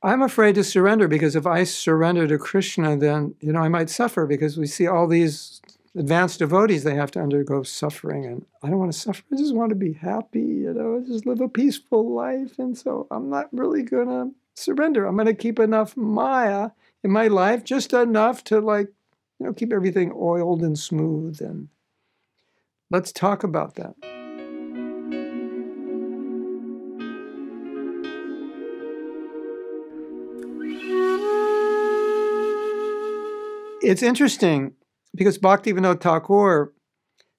I'm afraid to surrender, because if I surrender to Krishna, then, I might suffer, because we see all these advanced devotees, they have to undergo suffering, and I don't want to suffer. I just want to be happy, just live a peaceful life. And so I'm not really going to surrender. I'm going to keep enough Maya in my life, just enough to keep everything oiled and smooth. And let's talk about that. It's interesting because Bhaktivinoda Thakur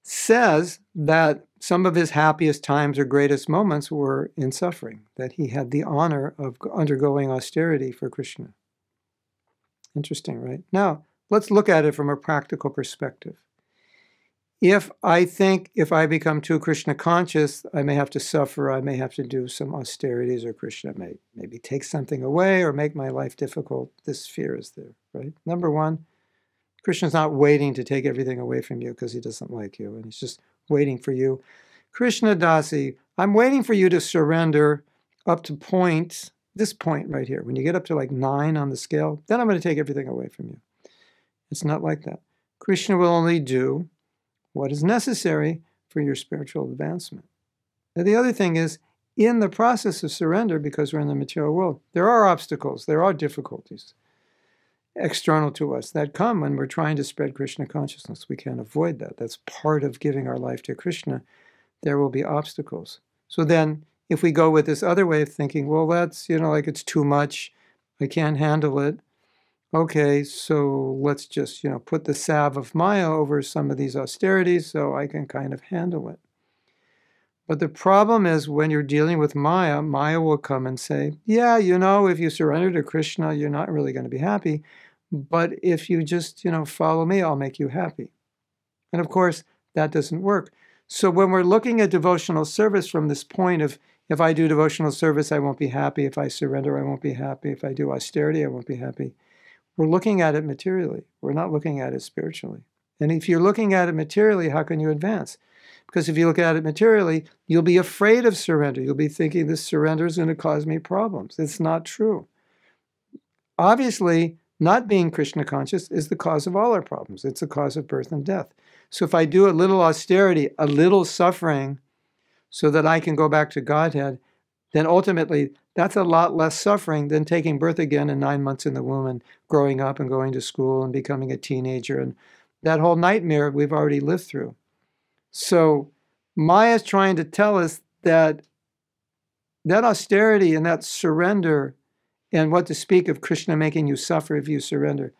says that some of his happiest times or greatest moments were in suffering, that he had the honor of undergoing austerity for Krishna. Interesting, right? Now, let's look at it from a practical perspective. If I become too Krishna conscious, I may have to suffer, I may have to do some austerities, or Krishna may maybe take something away or make my life difficult. This fear is there, right? Number one, Krishna's not waiting to take everything away from you because he doesn't like you, and he's just waiting for you. Krishna Dasi, I'm waiting for you to surrender up to this point right here. When you get up to 9 on the scale, then I'm going to take everything away from you. It's not like that. Krishna will only do what is necessary for your spiritual advancement. Now, the other thing is, in the process of surrender, because we're in the material world, there are obstacles, there are difficulties external to us that come when we're trying to spread Krishna consciousness. We can't avoid that. That's part of giving our life to Krishna. There will be obstacles. So then, if we go with this other way of thinking, well, that's, it's too much, I can't handle it. Okay, so let's just, put the salve of Maya over some of these austerities so I can kind of handle it. But the problem is, when you're dealing with Maya, Maya will come and say, yeah, if you surrender to Krishna, you're not really going to be happy. But if you just, follow me, I'll make you happy. And of course, that doesn't work. So when we're looking at devotional service from this point of, if I do devotional service, I won't be happy. If I surrender, I won't be happy. If I do austerity, I won't be happy. We're looking at it materially. We're not looking at it spiritually. And if you're looking at it materially, how can you advance? Because if you look at it materially, you'll be afraid of surrender. You'll be thinking this surrender is going to cause me problems. It's not true. Obviously, not being Krishna conscious is the cause of all our problems. It's the cause of birth and death. So if I do a little austerity, a little suffering, so that I can go back to Godhead, then ultimately that's a lot less suffering than taking birth again in 9 months in the womb and growing up and going to school and becoming a teenager, and that whole nightmare we've already lived through. So Maya is trying to tell us that austerity and that surrender, and what to speak of Krishna making you suffer if you surrender,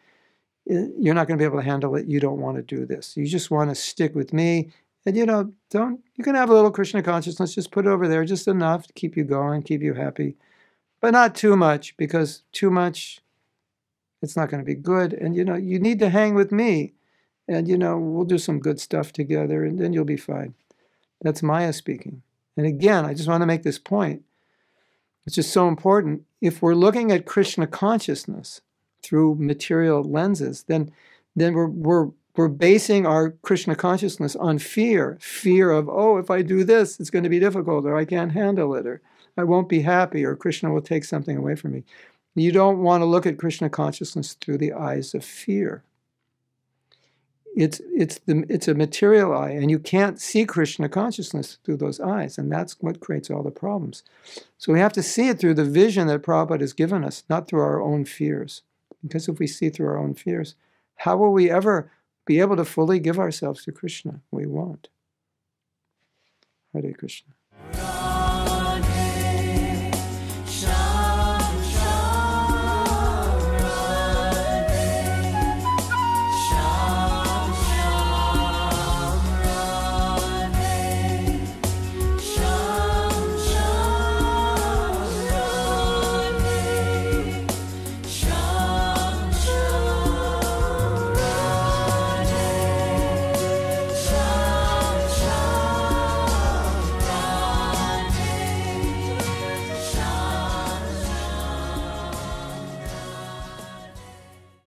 you're not going to be able to handle it. You don't want to do this. You just want to stick with me. And you can have a little Krishna consciousness, just put it over there, just enough to keep you going, keep you happy, but not too much, because too much, it's not going to be good. And you need to hang with me, and we'll do some good stuff together, and then you'll be fine. That's Maya speaking. And again, I just want to make this point. It's just so important. If we're looking at Krishna consciousness through material lenses, then we're basing our Krishna consciousness on fear of, oh, if I do this, it's going to be difficult, or I can't handle it, or I won't be happy, or Krishna will take something away from me. You don't want to look at Krishna consciousness through the eyes of fear. It's a material eye, and you can't see Krishna consciousness through those eyes, and that's what creates all the problems. So we have to see it through the vision that Prabhupada has given us, not through our own fears. Because if we see through our own fears, how will we ever be able to fully give ourselves to Krishna? We won't. Hare Krishna.